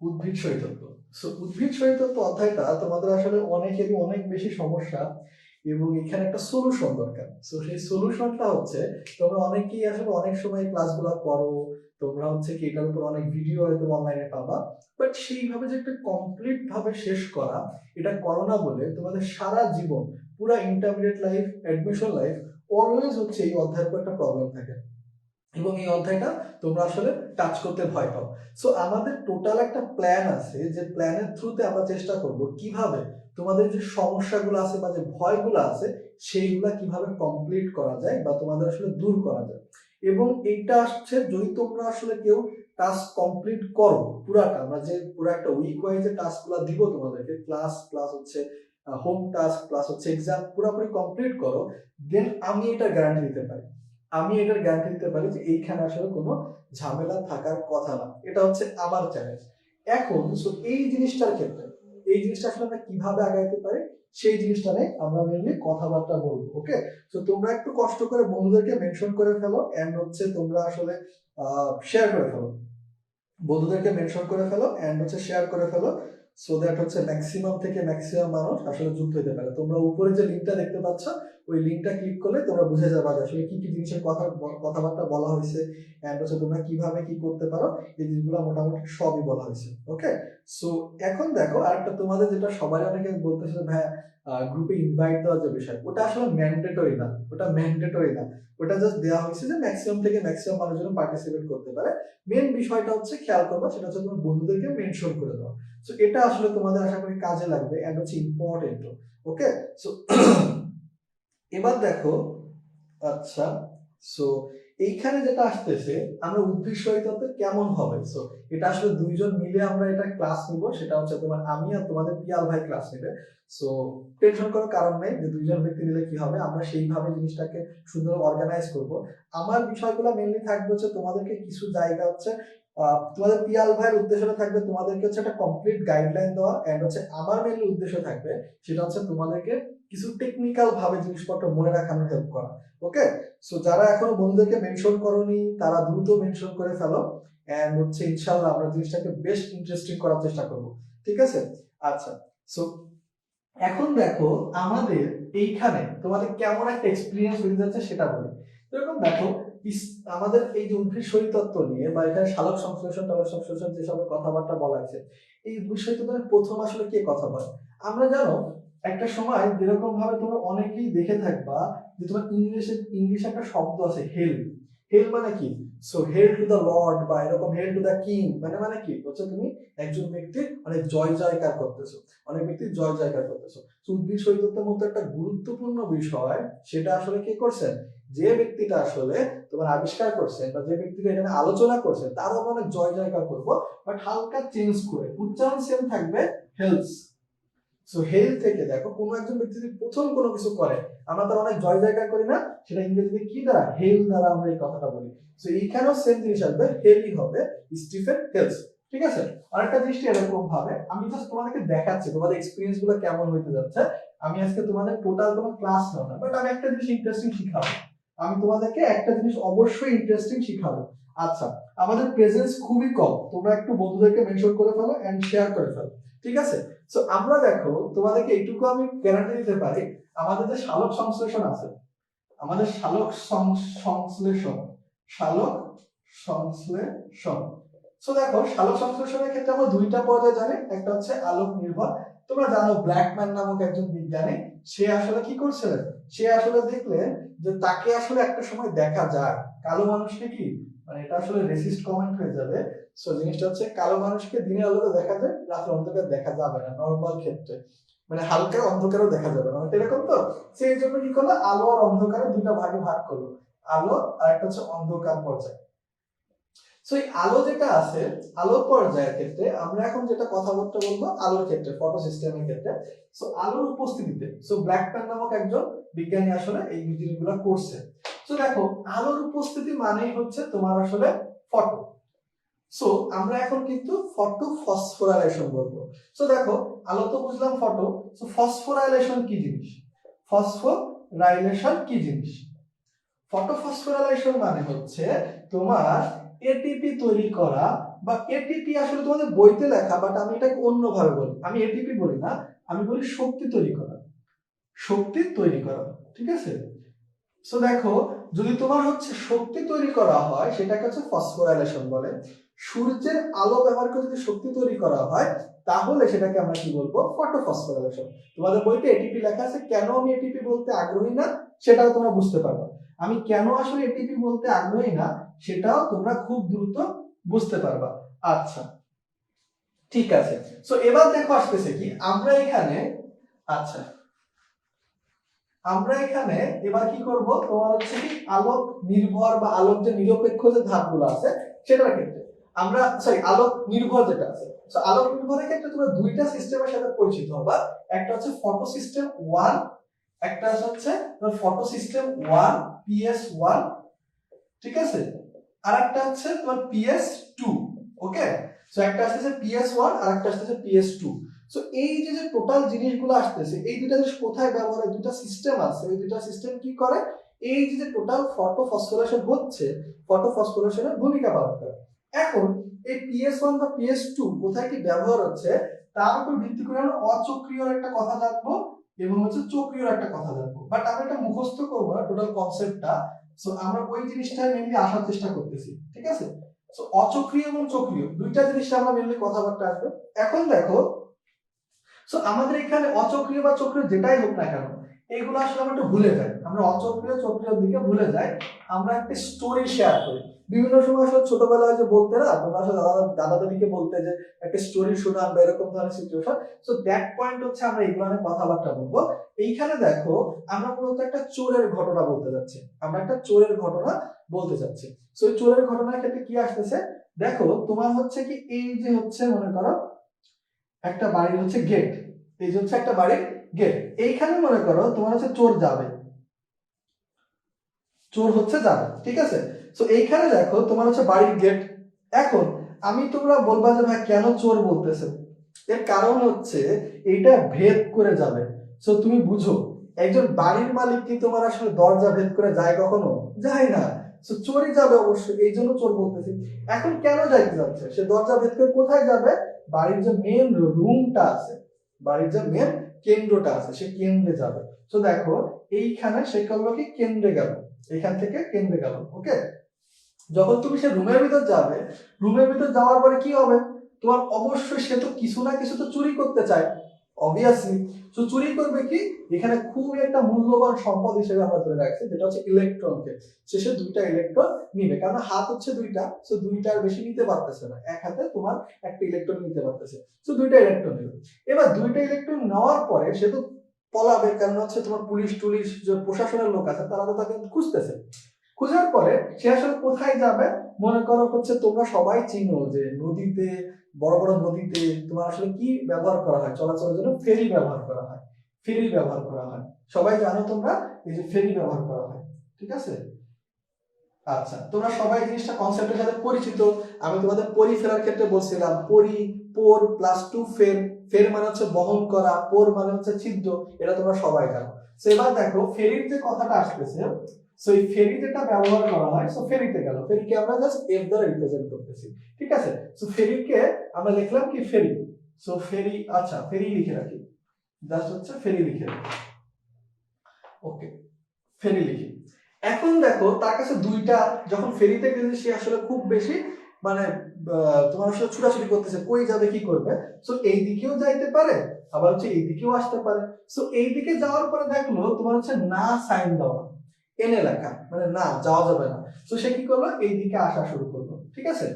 উদ্ভিদ শরীরতত্ত্ব। সো উদ্ভিদ শরীরতত্ত্ব অধ্যায়টা তোমাদের আসলে অনেকেরই অনেক বেশি সমস্যা এবং এখানে একটা সলিউশন দরকার। সো সেই সলিউশনটা হচ্ছে তোমরা অনেকেই আসলে অনেক সময় ক্লাসগুলো করো, তোমরা হচ্ছে কি এটার উপর অনেক ভিডিও হয়তো অনলাইনে পাবা, বাট সেইভাবে যে একটা কমপ্লিট ভাবে শেষ করা এটা করো না বলে তোমাদের সারা জীবন পুরা intermediate life, admission life always হচ্ছে এই অধ্যায়ের উপর একটা প্রবলেম থাকে এবং এই অধ্যায়টা তোমরা আসলে টাচ করতে ভয় পাও। সো আমাদের টোটাল একটা প্ল্যান আছে, যে প্ল্যানের থ্রুতে আমরা চেষ্টা করব কিভাবে তোমাদের যে সমস্যাগুলো আছে বা যে ভয়গুলো আছে সেইগুলা কিভাবে কমপ্লিট করা যায় বা তোমাদের আসলে দূর করা যায়। এবং এইটা আসছে যদি তোমরা আসলে কেউ টাস্ক কমপ্লিট করো পুরাটা, আমরা যে পুরো একটা উইক ওয়াইজে টাস্কগুলো দিব তোমাদেরকে, ক্লাস প্লাস হচ্ছে হোম টাস্ক প্লাস হচ্ছে এক্সাম পুরোপুরি কমপ্লিট করো, দেন আমি এটা গ্যারান্টি দিতে পারি, আমি এটার গ্যারান্টি দিতে পারি যে এইখানে আসলে কোনো ঝামেলা থাকার কথা না। এটা হচ্ছে আমার চ্যালেঞ্জ। এখন সো এই জিনিসটার ক্ষেত্রে এই জিনিসটা আসলে আমরা কিভাবে আগাইতে পারি সেই জিনিসটা নিয়ে আমরা মেনলি কথাবার্তা বলবো। ওকে, তো তোমরা একটু কষ্ট করে বন্ধুদেরকে মেনশন করে ফেলো এন্ড হচ্ছে তোমরা আসলে শেয়ার করে ফেলো, বন্ধুদেরকে মেনশন করে ফেলো এন্ড হচ্ছে শেয়ার করে ফেলো, সো দ্যাট হচ্ছে ম্যাক্সিমাম থেকে ম্যাক্সিমাম মানুষ আসলে যুক্ত হতে পারে। তোমরা উপরে যে লিঙ্কটা দেখতে পাচ্ছ ওই লিঙ্কটা ক্লিক করলে তোমরা বুঝে যাবে যে আসলে কি কি জিনিসের কথাবার্তা বলা হয়েছে এন্ড হচ্ছে তোমরা কিভাবে কি করতে পারো, এই জিনিসগুলো মোটামুটি সবই বলা হয়েছে। ওকে, সো এখন দেখো আরেকটা তোমাদের যেটা সবাই অনেকে বলতেছে ভাই গ্রুপে ইনভাইট দেওয়ার যে বিষয়, ওটা আসলে ম্যান্ডেটরি না, ওটা ম্যান্ডেটরি না, ওটা জাস্ট দেওয়া হয়েছে যে ম্যাক্সিমাম থেকে ম্যাক্সিমাম মানুষ যেন পার্টিসিপেট করতে পারে। মেন বিষয়টা হচ্ছে খেয়াল করবা সেটা হচ্ছে তোমার বন্ধুদেরকে মেনশন করে দেওয়া। সো এটা আসলে তোমাদের আশা করি কাজে লাগবে এন্ড হচ্ছে ইম্পর্টেন্ট। ওকে, সো এবার দেখো, আচ্ছা, সো এইখানে যেটা আসতেছে আমরা উদ্ভিদ শরীরতত্ত্ব কেমন হবে, সো এটা আসলে দুইজন মিলে আমরা এটা ক্লাস নিব, সেটা হচ্ছে তোমার আমি আর তোমাদের পিয়াল ভাই ক্লাস নেবে। সো টেনশন করার কারণ নেই যে দুইজন ব্যক্তি নিলে কি হবে, আমরা সেইভাবে জিনিসটাকে সুন্দর অর্গানাইজ করব। আমার বিষয়গুলো মেনলি থাকবে হচ্ছে তোমাদেরকে কিছু জায়গা হচ্ছে তোমাদের পিয়াল ভাইয়ের উদ্দেশ্যটা থাকবে তোমাদেরকে হচ্ছে একটা কমপ্লিট গাইডলাইন দেওয়া এন্ড হচ্ছে আমার মেনলি উদ্দেশ্য থাকবে সেটা হচ্ছে তোমাদেরকে কিছু টেকনিক্যাল ভাবে জিনিসপত্র মনে রাখানোর হেল্প করা। ওকে, সো যারা এখনো বন্ধুদেরকে মেনশন করোনি তারা দ্রুত মেনশন করে ফেলো এন্ড হচ্ছে ইনশাআল্লাহ আমরা জিনিসটাকে বেশ ইন্টারেস্টিং করার চেষ্টা করব। ঠিক আছে, আচ্ছা, সো এখন দেখো আমাদের এইখানে তোমাদের কেমন একটা এক্সপিরিয়েন্স হয়ে যাচ্ছে সেটা বলি। এরকম দেখো আমাদের এই যে উদ্ভিদ শরীরতত্ত্ব নিয়ে বা এখানে সালোক সংশ্লেষণ টালোক সংশ্লেষণ যেসব কথাবার্তা বলা হয়েছে, এই উদ্ভিদ শরীরতত্ত্বের প্রথম আসলে কে কথা বলে আমরা জানো, একটা সময় যেরকম ভাবে তোমরা অনেকেই দেখে থাকবা যে তোমার ইংলিশে একটা শব্দ আছে হেল। হেল মানে কি, so hail to the lord বা এরকম হেল টু দ্য কিং, মানে মানে কি হচ্ছে তুমি একজন ব্যক্তির অনেক জয় জয়কার করতেছো, অনেক ব্যক্তির জয় জয়কার করতেছো। উদ্ভিদ শরীরতত্ত্বের মধ্যে একটা গুরুত্বপূর্ণ বিষয় সেটা আসলে কি করছেন, যে ব্যক্তিটা আসলে তোমার আবিষ্কার করছেন বা যে ব্যক্তিটা এখানে আলোচনা করছেন তারও অনেক জয় জয়কার করবো, বাট হালকা চেঞ্জ করে উচ্চারণ সেম থাকবে, হেলস। সো হেল থেকে দেখো কোনো একজন ব্যক্তি যদি প্রথম কোনো কিছু করে আমরা তার অনেক জয় জয়কার করি না, সেটা ইংরেজিতে কি দ্বারা, হেল দ্বারা আমরা এই কথাটা বলি। সো এইখানেও সেম জিনিস আসবে, হেলই হবে, স্টিফেন হেলস। ঠিক আছে, আরেকটা জিনিসটা এরকম ভাবে আমি জাস্ট তোমাদেরকে দেখাচ্ছি তোমাদের এক্সপিরিয়েন্স গুলো কেমন হইতে যাচ্ছে। আমি আজকে তোমাদের টোটাল তোমার ক্লাস নাও না, বাট আমি একটা জিনিস ইন্টারেস্টিং শিখাবো, আমি তোমাদেরকে একটা জিনিস অবশ্যই ইন্টারেস্টিং শিখাবো। আচ্ছা, আমাদের প্রেজেন্স খুবই কম, তোমরা একটু বন্ধুদেরকে মেনশন করে ফেলো এন্ড শেয়ার করে ফেলো। ঠিক আছে, সো আমরা দেখো তোমাদেরকে এইটুকু আমি গ্যারান্টি দিতে পারি, আমাদের যে সালোক সংশ্লেষণ আছে, আমাদের সংশ্লেষণ সালোক সংশ্লেষণ, সো দেখো সালোক সংশ্লেষণের ক্ষেত্রে আমরা দুইটা পর্যায়ে জানি, একটা হচ্ছে আলোক নির্ভর। তোমরা জানো ব্ল্যাকম্যান নামক একজন বিজ্ঞানী, সে আসলে কি করছিলেন, সে আসলে দেখলেন যে তাকে আসলে একটা সময় দেখা যায় কালো মানুষকে কি, মানে এটা আসলে রেসিস্ট কমেন্ট হয়ে যাবে, সো জিনিসটা হচ্ছে কালো মানুষকে দিনের আলোতে দেখা যায় রাতের অন্ধকার দেখা যাবে না নরমাল ক্ষেত্রে, মানে হালকা অন্ধকারও দেখা যাবে না, এরকম তো। সেই জন্য কি করলো, আলো আর অন্ধকারে দুটা ভাগে ভাগ করলো, আলো আর একটা হচ্ছে অন্ধকার পর্যায়। সো এই আলো যেটা আছে, আলোর পর্যায়ের ক্ষেত্রে আমরা এখন যেটা কথাবার্তা বলবো আলোর ক্ষেত্রে, ফটো সিস্টেমের ক্ষেত্রে। সো আলোর উপস্থিতিতে সো ব্ল্যাকম্যান নামক একজন বিজ্ঞানী আসলে এই জিনিসগুলো করছে। সো দেখো আলোর উপস্থিতি মানেই হচ্ছে তোমার আসলে ফটো। সো আমরা এখন কিন্তু ফটো ফসফোরাইলেশন বলবো। সো দেখো আলো তো বুঝলাম ফটো, সো ফসফোরাইলেশন কি জিনিস, ফসফোরাইলেশন কি জিনিস, ফটোফসফোরাইলেশন মানে হচ্ছে তোমার এটিপি তৈরি করা বা এটিপি আসলে তোমাদের বইতে লেখা, বাট আমি এটাকে অন্যভাবে বলি, আমি এটিপি বলি না, আমি বলি শক্তি তৈরি করা, শক্তি তৈরি করা, ঠিক আছে। সো দেখো, যদি তোমার হচ্ছে শক্তি তৈরি করা হয় সেটাকে হচ্ছে ফসফোরাইলেশন বলে। সূর্যের আলো ব্যবহার করে যদি শক্তি তৈরি করা হয় তাহলে সেটাকে আমরা কি বলবো, ফটোফসফোরাইলেশন। তোমাদের বইতে এটিপি লেখা আছে, কেন আমি এটিপি বলতে আগ্রহী না সেটাও তোমরা বুঝতে পারবে। আমি কেন আসলে এটিপি বলতে আগ্রহী না সেটাও তোমরা খুব দ্রুত বুঝতে পারবা। আচ্ছা, ঠিক আছে। সো এবার দেখো আসতেছে কি আমরা এখানে, আচ্ছা আমরা এখানে এবার কি করব, তোমার হচ্ছে কি আলোক নির্ভর বা আলোক যে নিরপেক্ষ যে ধাপগুলো আছে সেটার ক্ষেত্রে আমরা, সরি আলোক নির্ভর যেটা আছে, সো আলোক নির্ভরের ক্ষেত্রে তোমরা দুইটা সিস্টেমের সাথে পরিচিত হবা। একটা হচ্ছে ফটো সিস্টেম 1, একটা হচ্ছে ফটো সিস্টেম 1 PS1, ঠিক আছে, আর একটা হচ্ছে তোমার PS2। ওকে, সো একটা আসছে PS1 আর একটা আসছে PS2। সো এই যে যে টোটাল জিনিসগুলো আসতেছে, এই দুইটা জিনিস কোথায় ব্যবহার হয়, দুইটা সিস্টেম আছে, এই দুইটা সিস্টেম কি করে, এই যে যে টোটাল ফটো ফসফোরেশন হচ্ছে, ফটো ফসফোরেশনের ভূমিকা পালন করে। এখন এই PS1 বা PS2 কোথায় কি ব্যবহার হচ্ছে তার উপর ভিত্তি করে আমরা অচক্রীয় একটা কথা জানবো এবং হচ্ছে চক্রীয় একটা কথা জানবো, বাট আমরা এটা মুখস্থ করবো না টোটাল কনসেপ্টটা। সো আমরা ওই জিনিসটা মেইনলি আসার চেষ্টা করতেছি, ঠিক আছে। সো অচক্রীয় এবং চক্রীয় দুইটা জিনিসটা আমরা মেইনলি কথাবার্তা আসবে। এখন দেখো, সো আমাদের এখানে অচক্রীয় বা চক্রীয় যেটাই হোক না কেন, এগুলো আসলে আমরা একটু ভুলে যাই, আমরা অচক্রীয় চক্রীয় দিকে ভুলে যাই, আমরা একটা স্টোরি শেয়ার করি। বিভিন্ন সময় আসলে ছোটবেলায় যে বলতে না, তোমরা আসলে দাদা দাদিকে বলতে যে একটা স্টোরি শোনান বা এরকম ধরনের সিচুয়েশন। সো দ্যাট পয়েন্ট হচ্ছে আমরা এগুলো নিয়ে কথাবার্তা বলবো। এইখানে দেখো আমরা মূলত একটা চোরের ঘটনা বলতে যাচ্ছি, আমরা একটা চোরের ঘটনা বলতে যাচ্ছি। সো এই চোরের ঘটনার ক্ষেত্রে কি আসতেছে, দেখো তোমার হচ্ছে কি এই যে হচ্ছে মনে করো একটা বাড়ির হচ্ছে গেট, এই যে হচ্ছে একটা বাড়ির গেট, এইখানে মনে করো তোমার হচ্ছে চোর যাবে, চোর হচ্ছে যাবে, ঠিক আছে। সো এইখানে দেখো তোমার হচ্ছে বাড়ির গেট। এখন আমি, তোমরা বলবা যে ভাই কেন চোর বলতেছে, এর কারণ হচ্ছে এইটা ভেদ করে যাবে। সো তুমি বুঝো, একজন বাড়ির মালিক কি তোমার আসলে দরজা ভেদ করে যায় কখনো? যায় না। সো চোরই যাবে অবশ্যই, এই জন্য চোর বলতেছি। এখন কেন যাইতে যাচ্ছে, সে দরজা ভেদ করে কোথায় যাবে, বাড়ির যে মেন রুমটা আছে, বাড়ির যে মেন কেন্দ্রটা আছে সে কেন্দ্রে যাবে। তো দেখো এইখানে সে করলো কি, কেন্দ্রে গেল, এখান থেকে কেন্দ্রে গেল। ওকে, যখন তুমি সে রুমের ভিতর যাবে, রুমের ভিতর যাওয়ার পরে কি হবে, তোমার অবশ্যই সে তো কিছু না কিছু তো চুরি করতে চায়, অবভিয়াসলি। তো চুরি করবে কি, এখানে খুব একটা মূল্যবান সম্পদ হিসেবে আমরা ধরে রাখছি যেটা হচ্ছে ইলেকট্রনকে। সে দুইটা ইলেকট্রন নিবে, কারণ হাত হচ্ছে দুইটা, সো দুইটার বেশি নিতে পারতেছে না, এক হাতে তোমার একটা ইলেকট্রন নিতে পারতেছে, সো দুইটা ইলেকট্রন নেবে। এবার দুইটা ইলেকট্রন নেওয়ার পরে সে তো পলাবে, কারণ হচ্ছে তোমার পুলিশ টুলিশ যে প্রশাসনের লোক আছে তারা তো তাকে খুঁজতেছে। খোঁজার পরে সে আসলে কোথায় যাবে, মনে করো হচ্ছে তোমরা সবাই চিনো যে নদীতে, বড় বড় নদীতে তোমার আসলে কি ব্যবহার করা হয় চলাচলের জন্য, ফেরি ব্যবহার করা হয়, ফেরি ব্যবহার করা হয়, সবাই জানো তোমরা এই যে ফেরি ব্যবহার করা হয়, ঠিক আছে। আচ্ছা, তোমরা সবাই জিনিসটা কনসেপ্টের সাথে পরিচিত। আমি তোমাদের পরি ফেরার ক্ষেত্রে বলছিলাম, পরি পোর প্লাস টু ফের, ফের মানে হচ্ছে বহন করা, পোর মানে হচ্ছে ছিদ্র, এটা তোমরা সবাই জানো। সো এবার দেখো ফেরির যে কথাটা আসতেছে, সো এই ফেরি যেটা ব্যবহার করা হয়, সো ফেরিতে গেল, ফেরিকে আমরা জাস্ট এফ দ্বারা রিপ্রেজেন্ট করতেছি, ঠিক আছে। সো ফেরিকে আমরা লিখলাম কি ফেরি, সো ফেরি, আচ্ছা ফেরি লিখে রাখি, জাস্ট হচ্ছে ফেরি লিখে রাখি। ওকে, ফেরি লিখি। এখন দেখো তার কাছে দুইটা, যখন ফেরিতে গেছে সে আসলে খুব বেশি মানে তোমার আসলে ছুটাছুটি করতেছে, কই যাবে কি করবে। সো এই দিকেও যাইতে পারে, আবার হচ্ছে এই দিকেও আসতে পারে। সো এই দিকে যাওয়ার পরে দেখলো তোমার হচ্ছে না সাইন দেওয়া, এনে লেখা, মানে না যাওয়া যাবে না। তো সে কি করলো, এই দিকে আসা শুরু করলো, ঠিক আছে।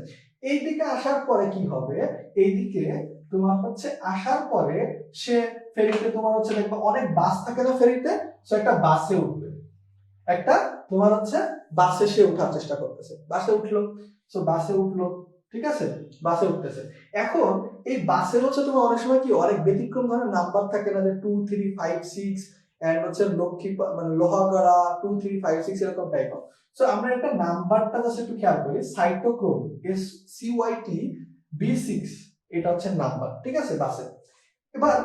এই দিকে আসার পরে কি হবে, এই দিকে তোমার হচ্ছে আসার পরে সে ফেরিতে তোমার হচ্ছে দেখবে অনেক বাস থাকে না ফেরিতে, সো একটা বাসে উঠবে, একটা তোমার হচ্ছে বাসে সে উঠার চেষ্টা করতেছে, বাসে উঠলো, সো বাসে উঠলো, ঠিক আছে, বাসে উঠতেছে। এখন এই বাসের হচ্ছে তোমার অনেক সময় কি অনেক ব্যতিক্রম ধরনের নাম্বার থাকে না, যে 2 3 5 6 এন্ড হচ্ছে লক্ষ্মী মানে লোহাগড়া 2 3 5 6 এরকম টাইপ অফ। সো আমরা একটা নাম্বারটা জাস্ট একটু খেয়াল করি, সাইটোক্রোম SCYT B6, এটা হচ্ছে নাম্বার, ঠিক আছে বাসে। এবার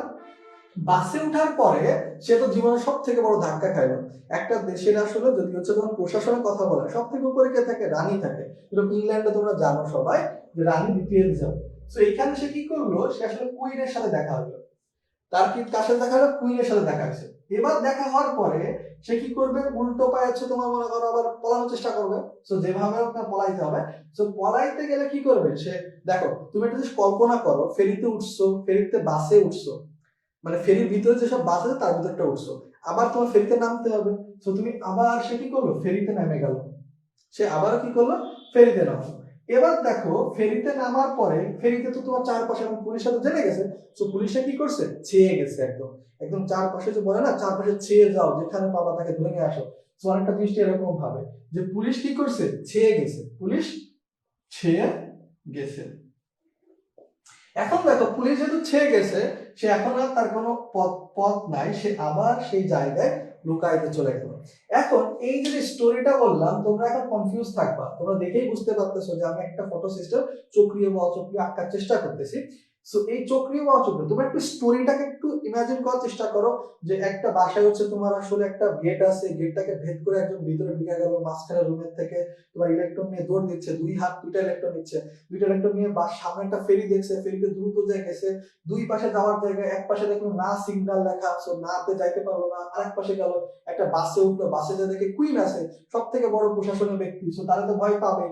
বাসে ওঠার পরে সে তো জীবনের সব থেকে বড় ধাক্কা খাইলো। একটা দেশের আসলে যদি হচ্ছে তোমার প্রশাসনের কথা বলে সব থেকে উপরে কে থাকে? রানী থাকে। যেরকম ইংল্যান্ডে তোমরা জানো সবাই যে রানী দ্বিতীয় এলিজাবেথ। তো এইখানে সে কি করলো? সে আসলে কুইনের সাথে দেখা হলো। তার কি কার সাথে দেখা হলো? কুইনের সাথে দেখা হয়েছে। এবার দেখা হওয়ার পরে সে কি করবে? উল্টো পায়ে হচ্ছে তোমার মনে করো আবার পলানোর চেষ্টা করবে। তো যেভাবে আপনার পলাইতে হবে, তো পলাইতে গেলে কি করবে সে? দেখো তুমি একটা জিনিস কল্পনা করো, ফেরিতে উঠছো, ফেরিতে বাসে উঠছো, মানে ফেরির ভিতরে যেসব বাস আছে তার ভিতরটা উঠছো, আবার তোমার ফেরিতে নামতে হবে। তো তুমি আবার সে কি করলো? ফেরিতে নেমে গেল। সে আবারও কি করলো? ফেরিতে নামলো। এবার দেখো ফেরিতে নামার পরে ফেরিতে তো তোমার চারপাশে এবং পুলিশে তো জেনে গেছে। তো পুলিশে কি করছে? ছেয়ে গেছে একদম। একদম চারপাশে যে বলে না, চারপাশে ছেয়ে যাও, যেখানে পাবা তাকে ধরে নিয়ে আসো। তো অনেকটা জিনিসটা এরকম ভাবে যে পুলিশ কি করছে? ছেয়ে গেছে। পুলিশ ছেয়ে গেছে। এখন দেখো পুলিশ যেহেতু ছেয়ে গেছে, সে এখন আর তার কোনো পথ পথ নাই, সে আবার সেই জায়গায় লুকাইতে চলে গেল। এখন এই যে স্টোরিটা বললাম, তোমরা এখন কনফিউজ থাকবা। তোমরা দেখেই বুঝতে পারতেছো যে আমি একটা ফটো সিস্টেম চক্রীয় বা অচক্রীয় আঁকার চেষ্টা করতেছি। সো এই চক্রীয় বা অচক্রীয় তোমরা একটু স্টোরিটাকে একটু ইমাজিন করার চেষ্টা করো যে একটা বাসায় হচ্ছে তোমার আসলে একটা গেট আছে, গেটটাকে ভেদ করে একজন ভিতরে ঢুকে গেল, মাঝখানে রুমের থেকে তোমার ইলেকট্রন নিয়ে দৌড় দিচ্ছে, দুই হাত দুইটা ইলেকট্রন নিচ্ছে, দুইটা ইলেকট্রন নিয়ে বাস সামনে একটা ফেরি দেখছে, ফেরিতে দ্রুত যায় গেছে, দুই পাশে যাওয়ার জায়গায় এক পাশে দেখলো না সিগন্যাল লেখা, সো নাতে যাইতে পারলো না, আরেক পাশে গেল, একটা বাসে উঠলো, বাসে যে দেখে কুইন আছে, সব থেকে বড় প্রশাসনের ব্যক্তি, সো তারা তো ভয় পাবে,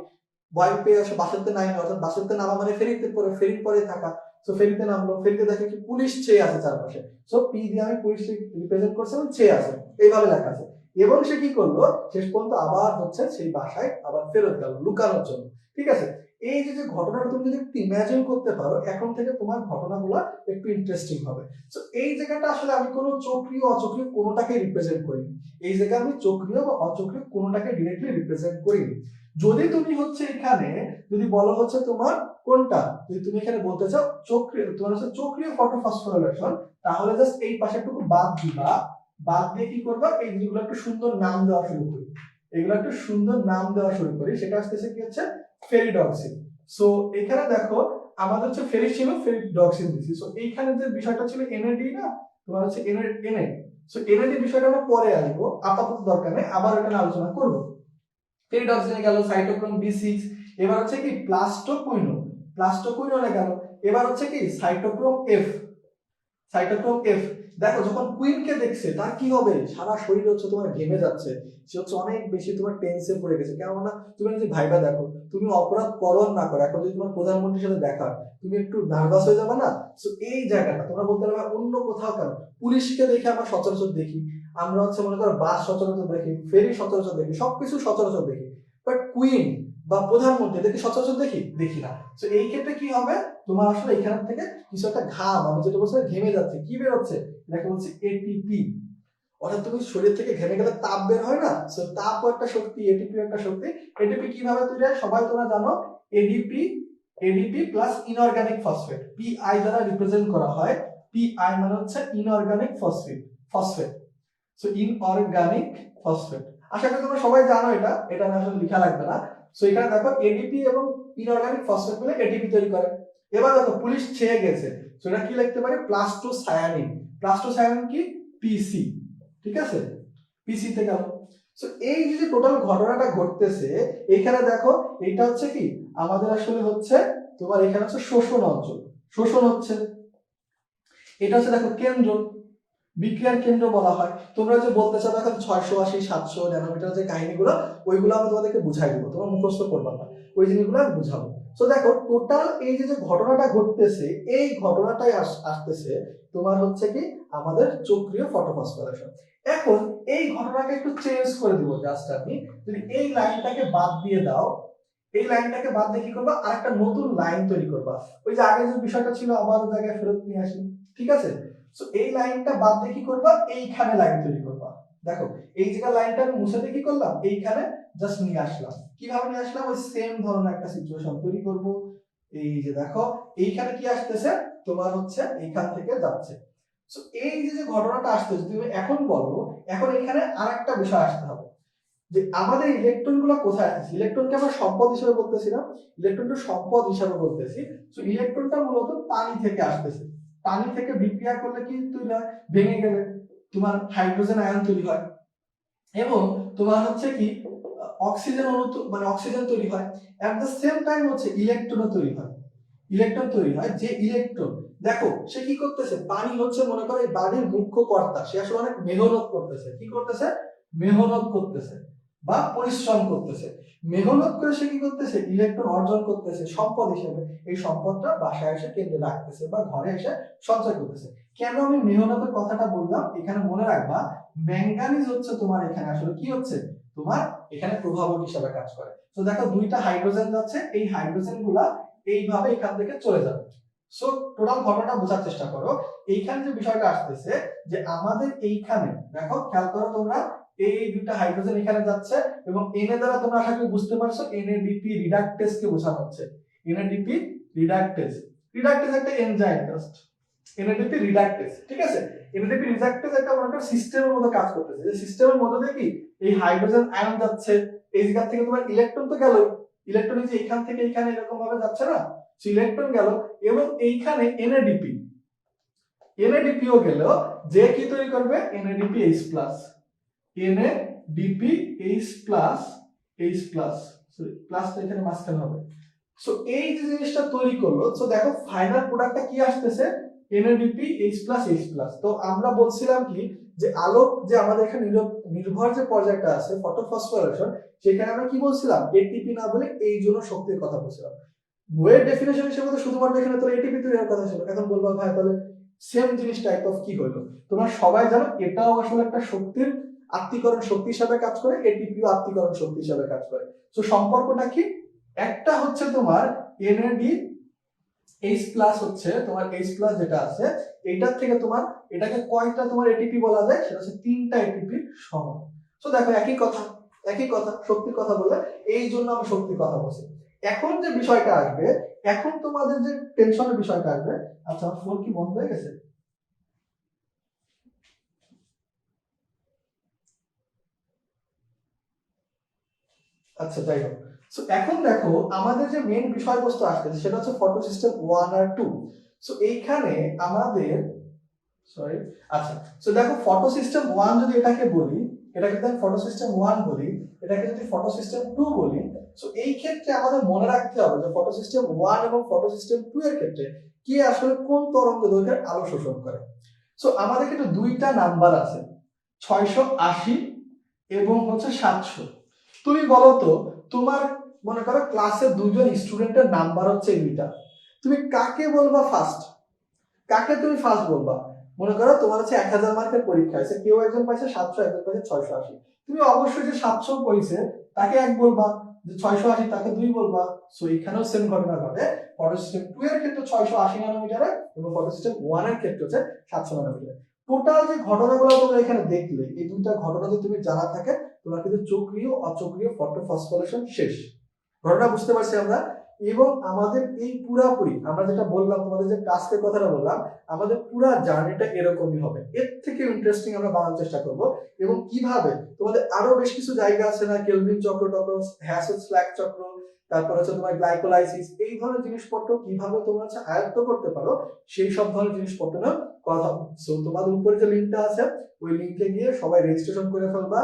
ভয় পেয়ে আসে বাসাতে নামে, অর্থাৎ বাসাতে নামা মানে ফেরিতে পরে, ফেরির পরে থাকা। সো ফেরিতে নামলো, ফেরিতে দেখে কি পুলিশ ছেয়ে আছে চারপাশে। সো পি দিয়ে আমি পুলিশ রিপ্রেজেন্ট করছি এবং ছেয়ে আছে, এইভাবে লেখা আছে। এবং সে কি করলো? শেষ পর্যন্ত আবার হচ্ছে সেই বাসায় আবার ফেরত গেল লুকানোর জন্য। ঠিক আছে? এই যে যে ঘটনাটা তুমি যদি একটু ইমাজিন করতে পারো, এখন থেকে তোমার ঘটনাগুলো একটু ইন্টারেস্টিং হবে। তো এই জায়গাটা আসলে আমি কোনো চক্রীয় অচক্রীয় কোনোটাকে রিপ্রেজেন্ট করিনি। এই জায়গায় আমি চক্রীয় বা অচক্রীয় কোনোটাকে ডিরেক্টলি রিপ্রেজেন্ট করিনি। যদি তুমি হচ্ছে এখানে যদি বলো হচ্ছে তোমার কোনটা, যদি তুমি এখানে বলতে চাও চক্রীয়, তোমার হচ্ছে চক্রীয় ফটোফসফোরিলেশন, তাহলে জাস্ট এই পাশেরটুকু বাদ দিবা। বাদ দিয়ে কি করবা? এই যেগুলো একটু সুন্দর নাম দেওয়া শুরু করি, এগুলো একটু সুন্দর নাম দেওয়া শুরু করি। সেটা আসতেছে কি হচ্ছে ফেরিডক্সিন। সো এখানে দেখো আমাদের হচ্ছে ফেরি ছিল, ফেরিডক্সিন দিছি। সো এইখানে যে বিষয়টা ছিল এনএডি না, তোমার হচ্ছে এনএ। সো এনএডি বিষয়টা আমরা পরে আসবো, আপাতত দরকার নেই, আবার এটা আলোচনা করবো। ফেরিডক্সিনে গেল, সাইটোক্রোম বি6, এবার হচ্ছে কি প্লাস্টোকুইনোন, প্লাস্টোকুইনোনে গেল, এবার হচ্ছে কি সাইটোক্রোম এফ, সাইটোক্রোম এফ। দেখো যখন কুইনকে দেখছে তার কি হবে? সারা শরীর হচ্ছে তোমার ঘেমে যাচ্ছে, সে হচ্ছে অনেক বেশি তোমার টেন্সে পড়ে গেছে। কেননা তুমি যদি ভাইবা দেখো, তুমি অপরাধ করো না করো, এখন যদি তোমার প্রধানমন্ত্রীর সাথে দেখা, তুমি একটু নার্ভাস হয়ে যাবে না? সো এই জায়গাটা তোমরা বলতে পারবে অন্য কোথাও কেন? পুলিশকে দেখে আমরা সচরাচর দেখি, আমরা হচ্ছে মনে করো বাস সচরাচর দেখি, ফেরি সচরাচর দেখি, সবকিছু সচরাচর দেখি, বাট কুইন বা প্রধানমন্ত্রী এদেরকে সচরাচর দেখি? দেখি না। তো এই ক্ষেত্রে কি হবে? তোমার আসলে এখান থেকে কিছু একটা ঘাম, আমি যেটা বলছি ঘেমে যাচ্ছে, কি বের হচ্ছে? এটাকে বলছে এটিপি। অর্থাৎ তুমি শরীর থেকে ঘেমে গেলে তাপ বের হয় না, সো তাপও একটা শক্তি, এটিপি একটা শক্তি। এটিপি কিভাবে তৈরি হয় সবাই তোমরা জানো, ADP, ADP plus inorganic phosphate, Pi দ্বারা রিপ্রেজেন্ট করা হয়। পিআই মানে হচ্ছে inorganic phosphate, phosphate. So inorganic phosphate, আশা করি তোমরা সবাই জানো এটা, এটা না আসলে লেখা লাগবে না। সো এখানে দেখো এডিপি এবং ইনঅর্গানিক ফসফেট মিলে এটিপি তৈরি করে। এবার দেখো পুলিশ ছেয়ে গেছে, সো এটা কি লিখতে পারি? প্লাস্টোসায়ানিন। প্লাস্টোসায়ানিন কি? পিসি। ঠিক আছে? পিসি তে গেল। সো এই যে টোটাল ঘটনাটা ঘটতেছে, এখানে দেখো এটা হচ্ছে কি আমাদের আসলে হচ্ছে তোমার এখানে হচ্ছে শোষণ অঞ্চল, শোষণ হচ্ছে। এটা হচ্ছে দেখো কেন্দ্র, বিক্রিয়ার কেন্দ্র বলা হয়। তোমরা যে বলতে চাও এখন 680 700 ন্যানোমিটার যে কাহিনীগুলো, ওইগুলো আমি তোমাদেরকে বুঝাই দেবো, তোমরা মুখস্থ করবা না, ওই জিনিসগুলো আমি বুঝাবো। তো দেখো টোটাল এই যে ঘটনাটা ঘটতেছে, এই ঘটনাটাই আসতেছে তোমার হচ্ছে কি আমাদের চক্রীয় ফটোফসফোরিলেশন। এখন এই ঘটনাকে একটু চেঞ্জ করে দিব, জাস্ট আমি যদি এই লাইনটাকে বাদ দিয়ে দাও, এই লাইনটাকে বাদ দিয়ে কি করবা? আরেকটা নতুন লাইন তৈরি করবা। ওই যে আগে যে বিষয়টা ছিল আবার জায়গায় ফেরত নিয়ে আসি। ঠিক আছে? সো এই লাইনটা বাদ দিয়ে কি করবা? এইখানে লাইন তৈরি করবা। দেখো এই জায়গা লাইনটা আমি মুছে দিয়ে কি করলাম? এইখানে জাস্ট নিয়ে আসলাম। কিভাবে নিয়ে আসলাম? ওই সেম ধরনের একটা সিচুয়েশন তৈরি করব। এই যে দেখো এইখানে কি আসতেছে? তোমার হচ্ছে এইখান থেকে যাচ্ছে। সো এই যে ঘটনাটা আসতেছে, তুমি এখন বলো, এখন এখানে আরেকটা বিষয় আসতে হবে যে আমাদের ইলেকট্রন গুলো কোথায় আছে। ইলেকট্রনকে আমরা সম্পদ হিসেবে বলতেছি না, ইলেকট্রনটা সম্পদ হিসেবে বলতেছি। সো ইলেকট্রনটা মূলত পানি থেকে আসতেছে, পানি থেকে বিক্রিয়া করলে কি তৈরি হয়, ভেঙে গেলে তোমার হাইড্রোজেন আয়ন তৈরি হয় এবং তোমার হচ্ছে কি অক্সিজেন অণু মানে অক্সিজেন তৈরি হয়। এট দ্য সেম টাইম হচ্ছে ইলেকট্রনও তৈরি হয়। ইলেকট্রন তৈরি হয়, যে ইলেকট্রন দেখো সে কি করতেছে, পানি হচ্ছে মনে করো এই বাড়ির মুখ্য কর্তা, সে আসলে অনেক মেহনত করতেছে, কি করতেছে, মেহনত করতেছে বা পরিশ্রম করতেছে। মেহনত করে সে কি করতেছে, ইলেকট্রন অর্জন করতেছে সম্পদ হিসেবে, এই সম্পদটা বাসায় এসে কেন্দ্রে রাখতেছে বা ঘরে এসে সঞ্চয় করতেছে। কেন আমি মেহনতের কথাটা বললাম, এখানে মনে রাখবা ম্যাঙ্গানিজ হচ্ছে তোমার এখানে আসলে কি হচ্ছে, তোমার এখানে প্রভাবক হিসেবে কাজ করে। তো দেখো দুইটা হাইড্রোজেন যাচ্ছে, এই হাইড্রোজেন গুলা এইভাবে এখান থেকে চলে যাবে। সো টোটাল ঘটনাটা বোঝার চেষ্টা করো। এইখানে যে বিষয়টা আসতেছে যে আমাদের এইখানে দেখো খেয়াল করো তোমরা, এই দুটো হাইড্রোজেন এখানে যাচ্ছে এবং এনএ দ্বারা তোমরা আশা করি বুঝতে পারছো এনএডিপি রিডাকটেজ কে বোঝানো হচ্ছে। এনএডিপি রিডাকটেজ, রিডাকটেজ একটা এনজাইম জাস্ট, এনএডিপি রিডাকটেজ, ঠিক আছে। এনএডিপি রিডাকটেজ একটা মনে করো সিস্টেমের মতো কাজ করতেছে, যে সিস্টেমের মধ্যে দিয়ে কি এই হাইড্রোজেন আয়ন যাচ্ছে, এই জায়গা থেকে তোমার ইলেকট্রন তো গেল, ইলেকট্রন যে এখান থেকে এখানে এরকম ভাবে যাচ্ছে না, ইলেকট্রন গেল এবং এইখানে এনএডিপি, এনএডিপিও গেল, যে কি তৈরি করবে NADP H plus, NADP H plus, H plus sorry প্লাসটা এখানে মাঝখানে হবে। সো এই যে জিনিসটা তৈরি করলো, সো দেখো ফাইনাল প্রোডাক্টটা কি আসতেছে, NADP H plus, H plus. তো আমরা বলছিলাম কি যে আলোক যে আমাদের এখানে নির্ভর যে পর্যায়টা আছে ফটোফসফোরেশন, সেখানে আমরা কি বলছিলাম, এটিপি না বলে এই জন্য শক্তির কথা বলছিলাম। বইয়ের ডেফিনেশন হিসেবে তো শুধুমাত্র এখানে তো এটিপি তৈরির কথা ছিল, এখন বলবো ভাই তাহলে সেম জিনিস টাইপ অফ কি হলো। তোমরা সবাই জানো এটাও আসলে একটা শক্তির আত্মীকরণ শক্তি হিসাবে কাজ করে, এটিপিও আত্মীকরণ শক্তি হিসাবে কাজ করে। তো সম্পর্কটা কি, একটা হচ্ছে তোমার এনএডি এইচ প্লাস হচ্ছে তোমার এইচ প্লাস যেটা আছে এইটার থেকে তোমার এটাকে কয়টা তোমার এটিপি বলা যায়, সেটা হচ্ছে 3টা এটিপি সমান। তো দেখো একই কথা, একই কথা, শক্তির কথা বলে এই জন্য আমি শক্তির কথা বলছি। এখন যে বিষয়টা আসবে, এখন তোমাদের যে টেনশনের বিষয়টা আসবে, আচ্ছা আমার ফোন কি বন্ধ হয়ে গেছে, আচ্ছা যাই হোক। সো এখন দেখো আমাদের যে মেইন বিষয়বস্তু আসছে সেটা হচ্ছে ফটো সিস্টেম 1 আর 2। সো এইখানে আমাদের সরি আচ্ছা, সো দেখো ফটো সিস্টেম 1 যদি এটাকে বলি, এটাকে যদি ফটো সিস্টেম 1 বলি, এটাকে যদি ফটো সিস্টেম 2 বলি, সো এই ক্ষেত্রে আমাদের মনে রাখতে হবে যে ফটো সিস্টেম 1 এবং ফটো সিস্টেম 2 এর ক্ষেত্রে কি আসলে কোন তরঙ্গ দৈর্ঘ্যের আলো শোষণ করে। সো আমাদের কিন্তু দুইটা নাম্বার আছে, 680 এবং হচ্ছে 700। তুমি বলো তো, তোমার মনে করো ক্লাসে দুজন স্টুডেন্টের নাম্বার হচ্ছে এই দুইটা, তুমি কাকে বলবা ফার্স্ট, কাকে তুমি ফার্স্ট বলবা। মনে করো তোমার হচ্ছে 1000 মার্কের পরীক্ষা আছে, কেউ একজন পাইছে 700, একজন পাইছে 680, তুমি অবশ্যই যে 700 পাইছে তাকে এক বলবা, যে 680 তাকে 2 বলবা। সো এখানেও সেম ঘটনা ঘটে, ফটো সিস্টেম 2 এর ক্ষেত্রে 680 ন্যানোমিটারে এবং ফটো সিস্টেম 1 এর ক্ষেত্রে হচ্ছে 700 ন্যানোমিটারে। টোটাল যে ঘটনাগুলো তোমরা এখানে দেখলে, এই দুইটা ঘটনা যদি তুমি জানা থাকে, তোমার কিন্তু চক্রীয় অচক্রীয় ফটোফসফোরেশন শেষ। ঘটনা বুঝতে পারছি আমরা। এবং আমাদের এই পুরাপুরি আমরা যেটা বললাম, তোমাদের যে টাস্কের কথাটা বললাম, আমাদের পুরো জার্নিটা এরকমই হবে, এর থেকে ইন্টারেস্টিং আমরা বানানোর চেষ্টা করব। এবং কিভাবে তোমাদের আরো বেশ কিছু জায়গা আছে না, কেলভিন চক্র টক্র, হ্যাসেল স্ল্যাক চক্র, তারপর হচ্ছে তোমার গ্লাইকোলাইসিস, এই ধরনের জিনিসপত্র কিভাবে তোমরা হচ্ছে আয়ত্ত করতে পারো, সেই সব ধরনের জিনিসপত্র না কথা। সো তোমাদের উপরে যে লিঙ্কটা আছে ওই লিঙ্কে গিয়ে সবাই রেজিস্ট্রেশন করে ফেলবা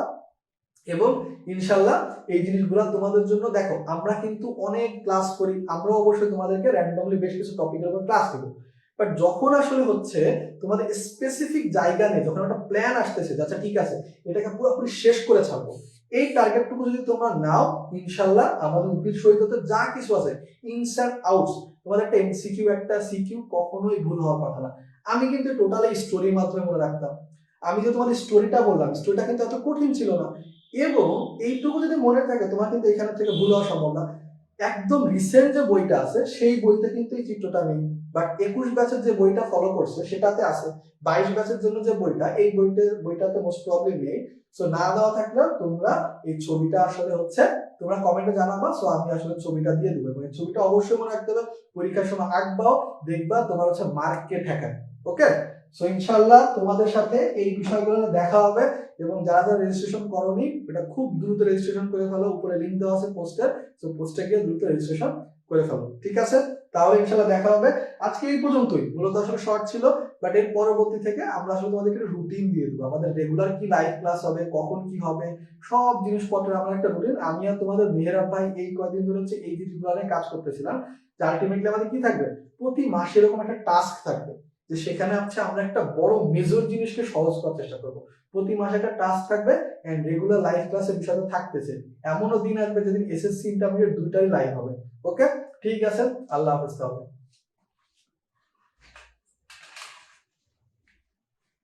এবং ইনশাল্লাহ এই জিনিসগুলো তোমাদের জন্য। দেখো আমরা কিন্তু অনেক ক্লাস করি, আমরা অবশ্যই তোমাদেরকে র্যান্ডমলি বেশ কিছু টপিকের উপর ক্লাস দেবো, বাট যখন আসলে হচ্ছে তোমাদের স্পেসিফিক জায়গা নেই, যখন একটা প্ল্যান আসতেছে আচ্ছা ঠিক আছে এটাকে পুরোপুরি শেষ করে ছাড়বো, এই টার্গেটটুকু যদি তোমরা নাও, ইনশাল্লাহ আমাদের উদ্ভিদ সৈকতে যা কিছু আছে ইনস এন্ড আউটস, তোমাদের একটা এমসিকিউ একটা সিকিউ কখনোই ভুল হওয়ার কথা না। আমি কিন্তু টোটালি স্টোরির মাধ্যমে মনে রাখতাম, আমি যে তোমাদের স্টোরিটা বললাম, স্টোরিটা কিন্তু এত কঠিন ছিল না। এবং এইটুকু যদি মনে থাকে তোমার কিন্তু এখানে থেকে ভুল হওয়া সম্ভব না। একদম রিসেন্ট যে বইটা আছে সেই বইতে কিন্তু এই চিত্রটা নেই, বাট 21 ব্যাচের যে বইটা ফলো করছে সেটাতে আছে। 22 ব্যাচের জন্য যে বইটা, এই বইটাতে মোস্ট প্রবলেম নেই। সো না দেওয়া থাকলেও তোমরা এই ছবিটা আসলে হচ্ছে তোমরা কমেন্টে জানাবা, সো আমি আসলে ছবিটা দিয়ে দেবো এবং এই ছবিটা অবশ্যই মনে রাখতে হবে, পরীক্ষার সময় আঁকবাও, দেখবা তোমার হচ্ছে মার্কে ঠেকায়। ওকে, সো ইনশাআল্লাহ তোমাদের সাথে এই বিষয়গুলো দেখা হবে। এবং যারা যারা রেজিস্ট্রেশন করোনি এটা খুব দ্রুত রেজিস্ট্রেশন করে ফেলো, উপরে লিংক দেওয়া আছে পোস্টের, সো পোস্টে গিয়ে দ্রুত রেজিস্ট্রেশন করে ফেলো, ঠিক আছে? তাহলে ইনশাল্লাহ দেখা হবে। আজকে এই পর্যন্তই, মূলত আসলে শর্ট ছিল, বাট এর পরবর্তী থেকে আমরা আসলে তোমাদেরকে রুটিন দিয়ে দেবো, আমাদের রেগুলার কি লাইভ ক্লাস হবে, কখন কি হবে, সব জিনিসপত্রের আমার একটা রুটিন। আমি আর তোমাদের মেহেরাব ভাই এই কয়দিন ধরে হচ্ছে এই জিনিসগুলো নিয়ে কাজ করতেছিলাম, যে আলটিমেটলি আমাদের কি থাকবে, প্রতি মাসে এরকম একটা টাস্ক থাকবে, যে সেখানে হচ্ছে আমরা একটা বড় মেজর জিনিসকে সহজ করার চেষ্টা করবো। প্রতি মাসে একটা টাস্ক থাকবে এন্ড রেগুলার লাইভ ক্লাসের বিষয়টা থাকতেছে। এমনও দিন আসবে যেদিন এসএসসি ইন্টারমিডিয়েট দুইটাই লাইভ হবে। ওকে, ঠিক আছে, আল্লাহ হাফেজ তাহলে।